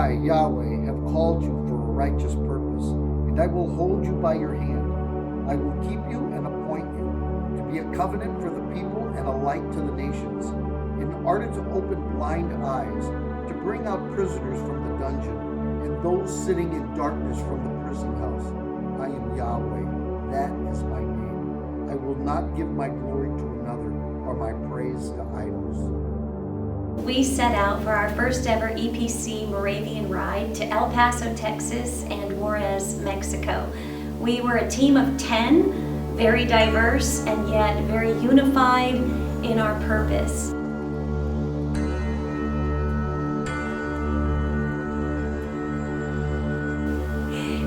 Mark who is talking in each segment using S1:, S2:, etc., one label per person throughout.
S1: I, Yahweh, have called you for a righteous purpose, and I will hold you by your hand. I will keep you and appoint you to be a covenant for the people and a light to the nations, in order to open blind eyes, to bring out prisoners from the dungeon, and those sitting in darkness from the prison house. I am Yahweh, that is my name. I will not give my glory to another, or my praise to idols.
S2: We set out for our first ever EPC Moravian ride to El Paso, Texas and Juarez, Mexico. We were a team of 10, very diverse and yet very unified in our purpose.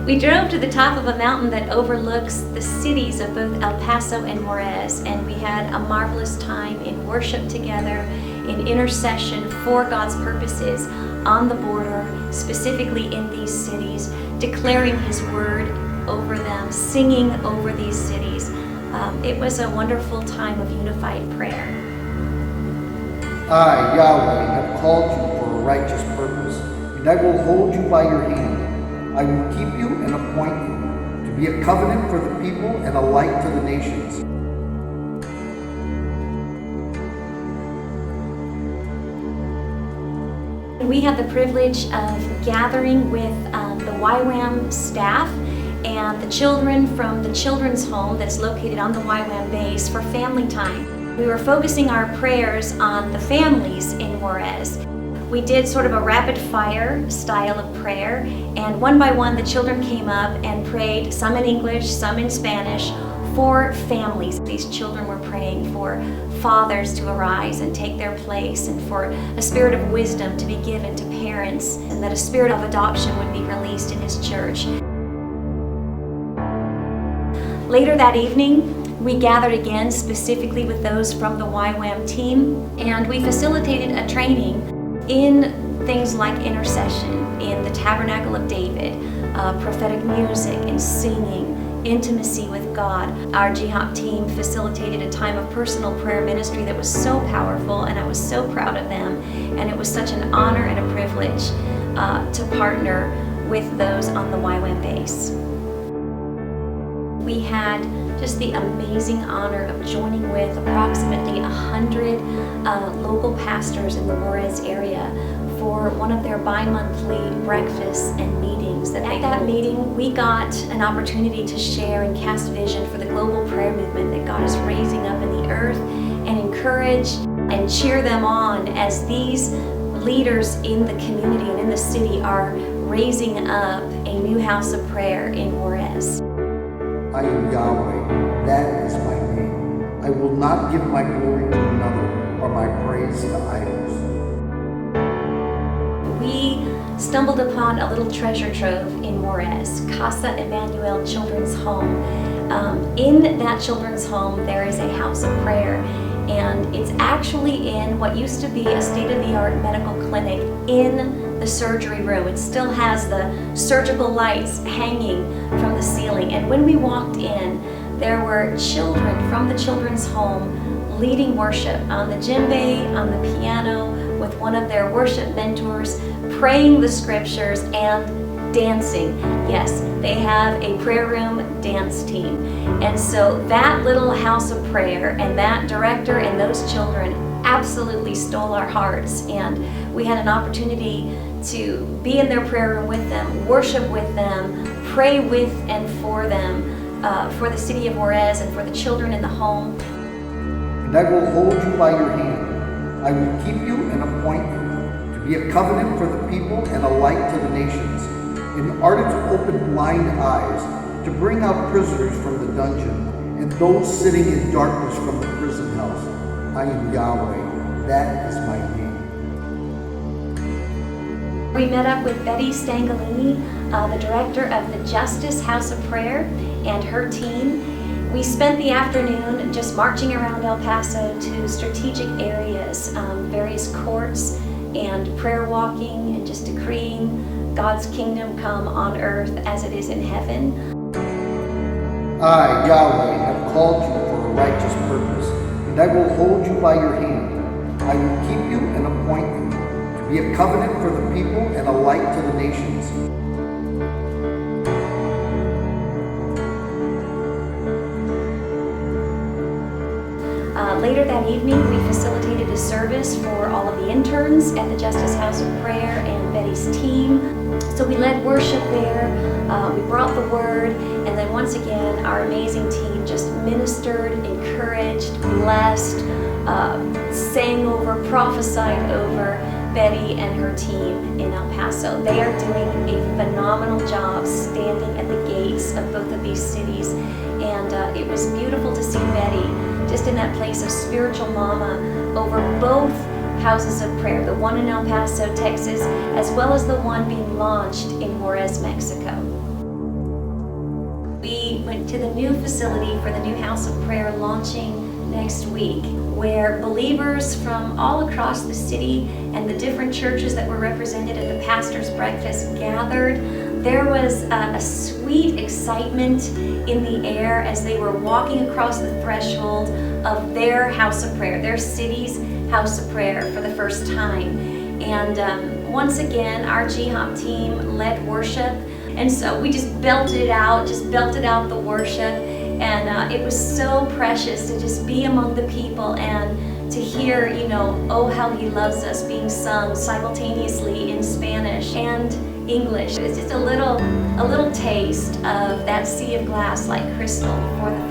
S2: We drove to the top of a mountain that overlooks the cities of both El Paso and Juarez, and we had a marvelous time in worship together, in intercession for God's purposes on the border, specifically in these cities, declaring His word over them, singing over these cities. It was a wonderful time of unified prayer.
S1: I, Yahweh, have called you for a righteous purpose, and I will hold you by your hand. I will keep you and appoint you to be a covenant for the people and a light to the nations.
S2: We had the privilege of gathering with the YWAM staff and the children from the children's home that's located on the YWAM base for family time. We were focusing our prayers on the families in Juarez. We did sort of a rapid fire style of prayer, and one by one the children came up and prayed, some in English, some in Spanish, for families. These children were praying for fathers to arise and take their place, and for a spirit of wisdom to be given to parents, and that a spirit of adoption would be released in His church. Later that evening, we gathered again specifically with those from the YWAM team, and we facilitated a training in things like intercession, in the Tabernacle of David, prophetic music and singing, intimacy with God. Our GHOP team facilitated a time of personal prayer ministry that was so powerful, and I was so proud of them, and it was such an honor and a privilege to partner with those on the YWAM base. We had just the amazing honor of joining with approximately 100 local pastors in the Juarez area for one of their bi-monthly breakfasts and meetings. And at that meeting, we got an opportunity to share and cast vision for the global prayer movement that God is raising up in the earth, and encourage and cheer them on as these leaders in the community and in the city are raising up a new house of prayer in Juarez.
S1: I am Yahweh, that is my name. I will not give my glory to another, or my praise to idols.
S2: We stumbled upon a little treasure trove in Juarez, Casa Emmanuel Children's Home. In that children's home, there is a house of prayer, and it's actually in what used to be a state-of-the-art medical clinic in the surgery room. It still has the surgical lights hanging from the ceiling. And when we walked in, there were children from the children's home leading worship on the djembe, on the piano, with one of their worship mentors, praying the scriptures and dancing. Yes, they have a prayer room dance team. And so that little house of prayer and that director and those children absolutely stole our hearts, and we had an opportunity to be in their prayer room with them, worship with them, pray with and for them, for the city of Juarez and for the children in the home.
S1: And I will hold you by your hand. I will keep you and appoint you to be a covenant for the people and a light to the nations, in order to open blind eyes, to bring out prisoners from the dungeon, and those sitting in darkness from the prison house. I am Yahweh, that is my name.
S2: We met up with Betty Stangalini, the director of the Justice House of Prayer, and her team. We spent the afternoon just marching around El Paso to strategic areas, various courts, and prayer walking, and just decreeing God's kingdom come on earth as it is in heaven.
S1: I, Yahweh, have called you for a righteous purpose, and I will hold you by your hand. I will keep you and appoint you to be a covenant for the people and a light to the nations.
S2: Later that evening, we facilitated a service for all of the interns at the Justice House of Prayer and Betty's team. So we led worship there, we brought the word, and then once again, our amazing team just ministered, encouraged, blessed, sang over, prophesied over Betty and her team in El Paso. They are doing a phenomenal job standing at the gates of both of these cities, and it was beautiful to see Betty just in that place of spiritual mama over both houses of prayer, the one in El Paso, Texas, as well as the one being launched in Juarez, Mexico. We went to the new facility for the new house of prayer launching next week, where believers from all across the city and the different churches that were represented at the pastor's breakfast gathered. There was a sweet excitement in the air as they were walking across the threshold of their house of prayer, their city's house of prayer for the first time. And once again, our GHOP team led worship. And so we just belted out the worship. And it was so precious to just be among the people and to hear, "Oh, how he loves us" being sung simultaneously in Spanish and English. It's just a little taste of that sea of glass like crystal before the